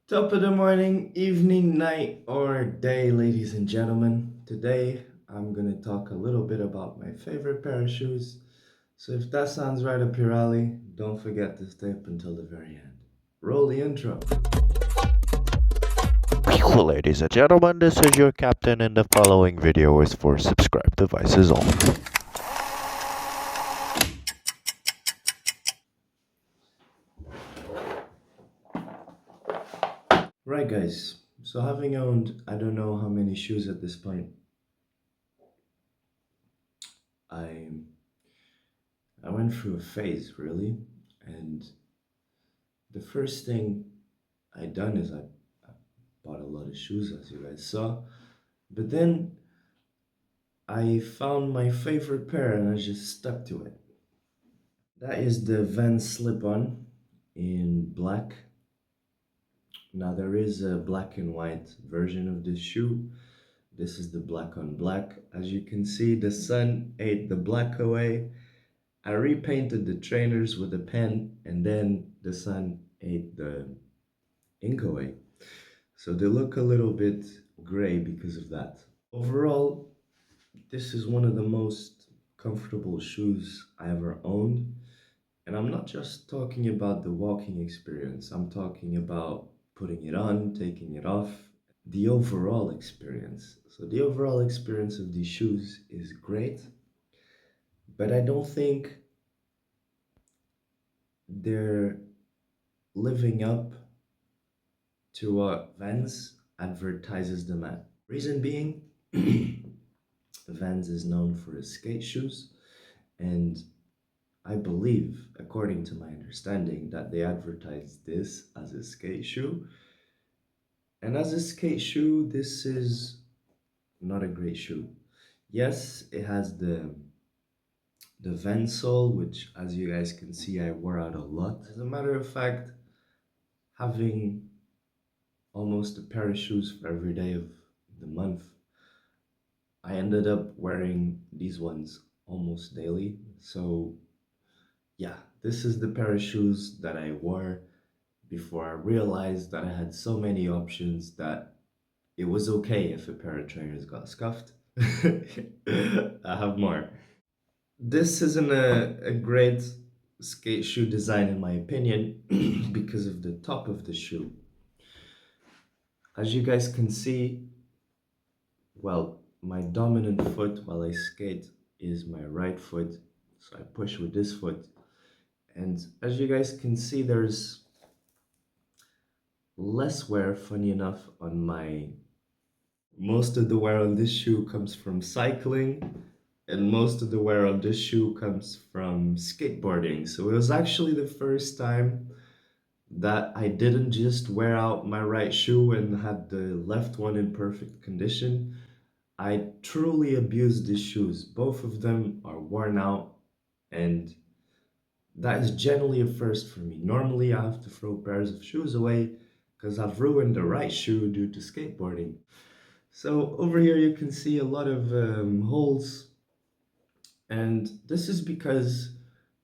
Top of the morning, evening, night, or day, ladies and gentlemen. Today, I'm gonna talk a little bit about my favorite pair of shoes. So if that sounds right up your alley, don't forget to stay up until the very end. Roll the intro. Ladies and gentlemen, this is your captain, and the following video is for subscribed devices only. Right, guys. So having owned, I don't know how many shoes at this point, I I went through a phase really, and the first thing I done is I bought a lot of shoes, as you guys saw. But then I found my favorite pair and I just stuck to it. That is the Vans slip-on in black. Now there is a black and white version of this shoe. This is the black on black. As you can see, the sun ate the black away. I repainted the trainers with a pen and then the sun ate the ink away. So they look a little bit gray because of that. Overall, this is one of the most comfortable shoes I ever owned. And I'm not just talking about the walking experience, I'm talking about putting it on, taking it off, the overall experience. So, the overall experience of these shoes is great, but I don't think they're living up to what Vans advertises them at. Reason being, Vans is known for its skate shoes, and I believe, according to my understanding, that they advertise this as a skate shoe. And as a skate shoe, this is not a great shoe. Yes, it has the Vans sole, which, as you guys can see, I wore out a lot. As a matter of fact, having almost a pair of shoes for every day of the month, I ended up wearing these ones almost daily. So yeah, this is the pair of shoes that I wore before I realized that I had so many options that it was okay if a pair of trainers got scuffed. I have more. This isn't a great skate shoe design in my opinion because of the top of the shoe. As you guys can see, well, my dominant foot while I skate is my right foot. So I push with this foot. And as you guys can see, there's less wear, funny enough, on my most of the wear on this shoe comes from cycling, and most of the wear on this shoe comes from skateboarding. So it was actually the first time that I didn't just wear out my right shoe and had the left one in perfect condition. I truly abused these shoes. Both of them are worn out, and that is generally a first for me. Normally, I have to throw pairs of shoes away because I've ruined the right shoe due to skateboarding. So over here you can see a lot of holes, and this is because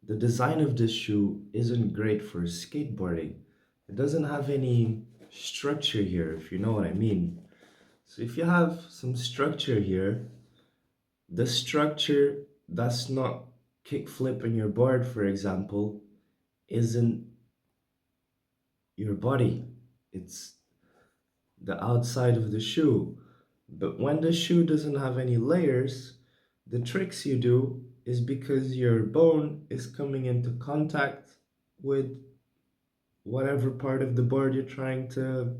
the design of this shoe isn't great for skateboarding. It doesn't have any structure here, if you know what I mean. So if you have some structure here, the structure that's not kick flipping your board, for example, isn't your body. It's the outside of the shoe. But when the shoe doesn't have any layers, the tricks you do is because your bone is coming into contact with whatever part of the board you're trying to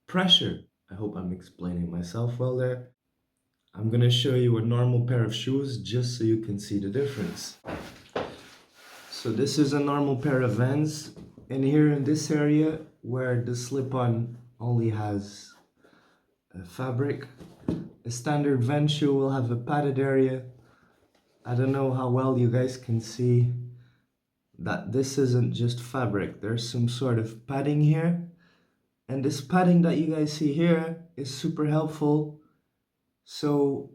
pressure. I hope I'm explaining myself well there. I'm gonna show you a normal pair of shoes just so you can see the difference. So this is a normal pair of Vans, and here in this area where the slip-on only has a fabric, a standard Vans shoe will have a padded area. I don't know how well you guys can see that this isn't just fabric. There's some sort of padding here. And this padding that you guys see here is super helpful. So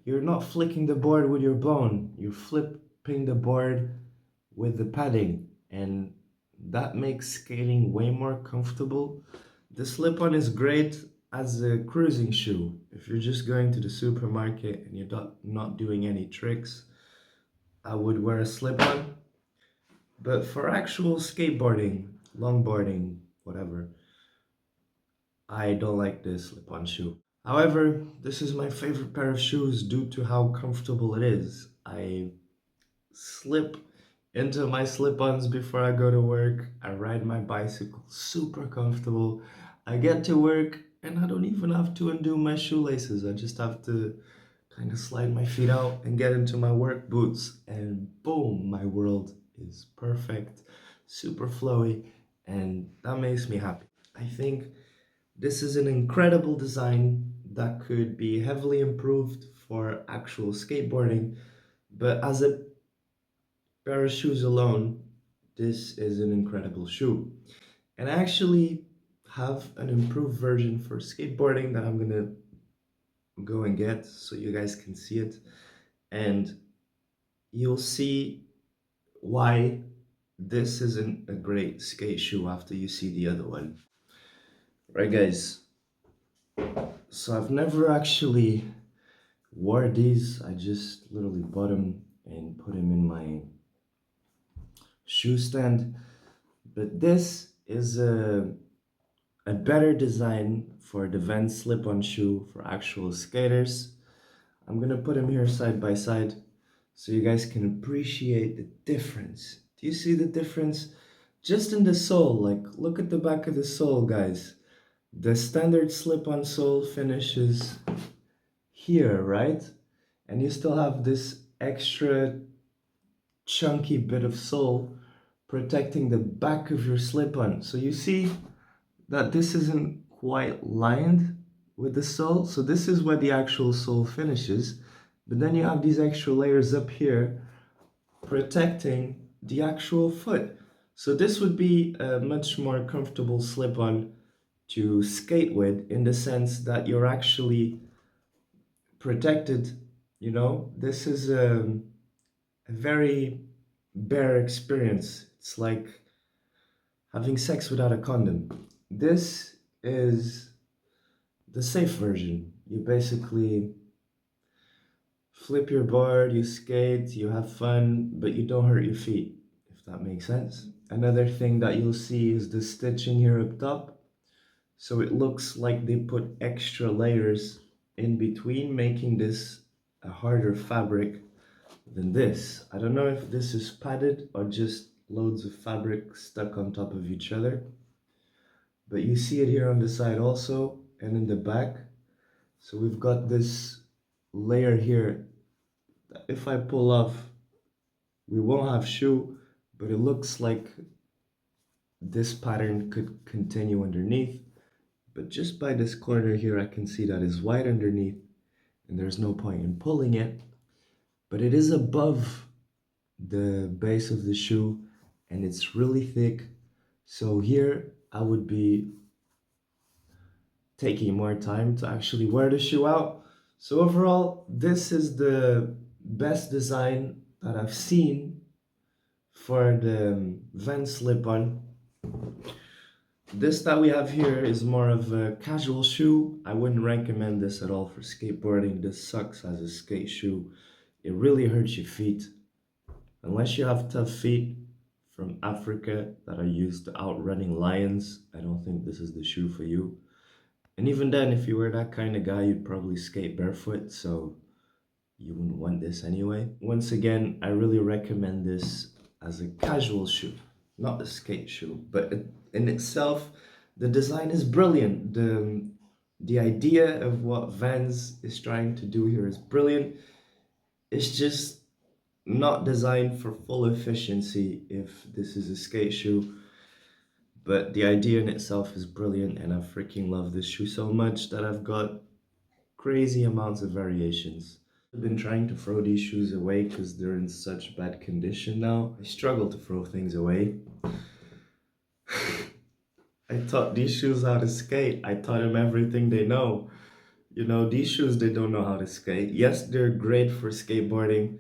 you're not flicking the board with your bone. You're flipping the board with the padding. And That makes skating way more comfortable. The slip-on is great as a cruising shoe. If you're just going to the supermarket and you're not doing any tricks, I would wear a slip-on. But for actual skateboarding, longboarding, whatever, I don't like this slip-on shoe. However, this is my favorite pair of shoes due to how comfortable it is. I slip into my slip-ons before I go to work. I ride my bicycle super comfortable. I get to work and I don't even have to undo my shoelaces. I just have to kind of slide my feet out and get into my work boots, and boom, my world is perfect, super flowy, and that makes me happy. I think this is an incredible design that could be heavily improved for actual skateboarding, but as a pair of shoes alone, this is an incredible shoe. And I actually have an improved version for skateboarding that I'm gonna go and get so you guys can see it. And you'll see why this isn't a great skate shoe after you see the other one. Right, guys? So I've never actually wore these. I just literally bought them and put them in my shoe stand. But this is a better design for the Vans slip-on shoe for actual skaters. I'm gonna put them here side by side so you guys can appreciate the difference. Do you see the difference? Just in the sole, like look at the back of the sole, guys. The standard slip-on sole finishes here, right? And you still have this extra chunky bit of sole protecting the back of your slip-on. So you see that this isn't quite lined with the sole. So this is where the actual sole finishes. But then you have these extra layers up here protecting the actual foot. So this would be a much more comfortable slip-on to skate with, in the sense that you're actually protected. You know, this is a very bare experience. It's like having sex without a condom. This is the safe version. You basically flip your board, you skate, you have fun, but you don't hurt your feet, if that makes sense. Another thing that you'll see is the stitching here up top. So it looks like they put extra layers in between, making this a harder fabric than this. I don't know if this is padded or just loads of fabric stuck on top of each other. But you see it here on the side also, and in the back. So we've got this layer here that if I pull off, we won't have shoe, but it looks like this pattern could continue underneath. But just by this corner here, I can see that it's white underneath, and there's no point in pulling it. But it is above the base of the shoe, and it's really thick. So here I would be taking more time to actually wear the shoe out. So overall, this is the best design that I've seen for the Vans slip-on. This that we have here is more of a casual shoe. I wouldn't recommend this at all for skateboarding. This sucks as a skate shoe. It really hurts your feet. Unless you have tough feet from Africa that are used to outrunning lions, I don't think this is the shoe for you. And even then, if you were that kind of guy, you'd probably skate barefoot, so you wouldn't want this anyway. Once again, I really recommend this as a casual shoe, not a skate shoe. But in itself, the design is brilliant. The idea of what Vans is trying to do here is brilliant. It's just not designed for full efficiency if this is a skate shoe. But the idea in itself is brilliant, and I freaking love this shoe so much that I've got crazy amounts of variations. I've been trying to throw these shoes away because they're in such bad condition now. I struggle to throw things away. I taught these shoes how to skate. I taught them everything they know. You know, these shoes, they don't know how to skate. Yes, they're great for skateboarding,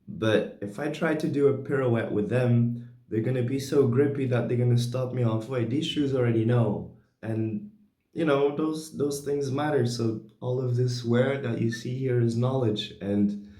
but if I try to do a pirouette with them, they're gonna be so grippy that they're gonna stop me halfway. These shoes already know, and those things matter. So all of this wear that you see here is knowledge, and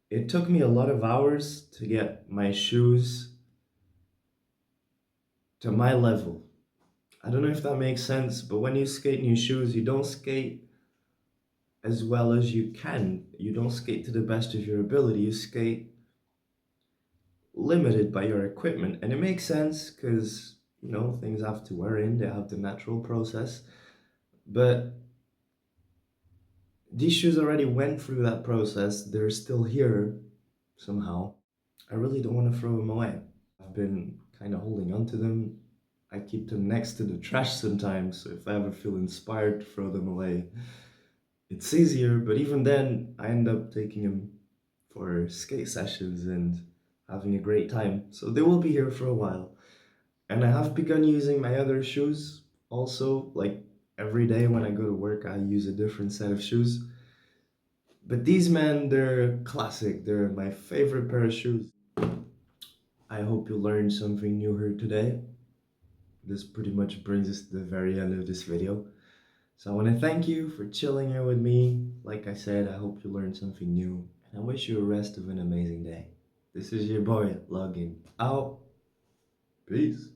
it took me a lot of hours to get my shoes to my level. I don't know if that makes sense, but when you skate new shoes, you don't skate as well as you can. You don't skate to the best of your ability. You skate limited by your equipment. And it makes sense because, things have to wear in, they have the natural process. But these shoes already went through that process. They're still here somehow. I really don't want to throw them away. I've been kind of holding on to them. I keep them next to the trash sometimes, so if I ever feel inspired to throw them away, it's easier. But even then, I end up taking them for skate sessions and having a great time. So they will be here for a while. And I have begun using my other shoes also. Like every day when I go to work, I use a different set of shoes. But these men, they're classic. They're my favorite pair of shoes. I hope you learned something new here today. This pretty much brings us to the very end of this video. So I want to thank you for chilling here with me. Like I said, I hope you learned something new. And I wish you a rest of an amazing day. This is your boy, logging out. Peace.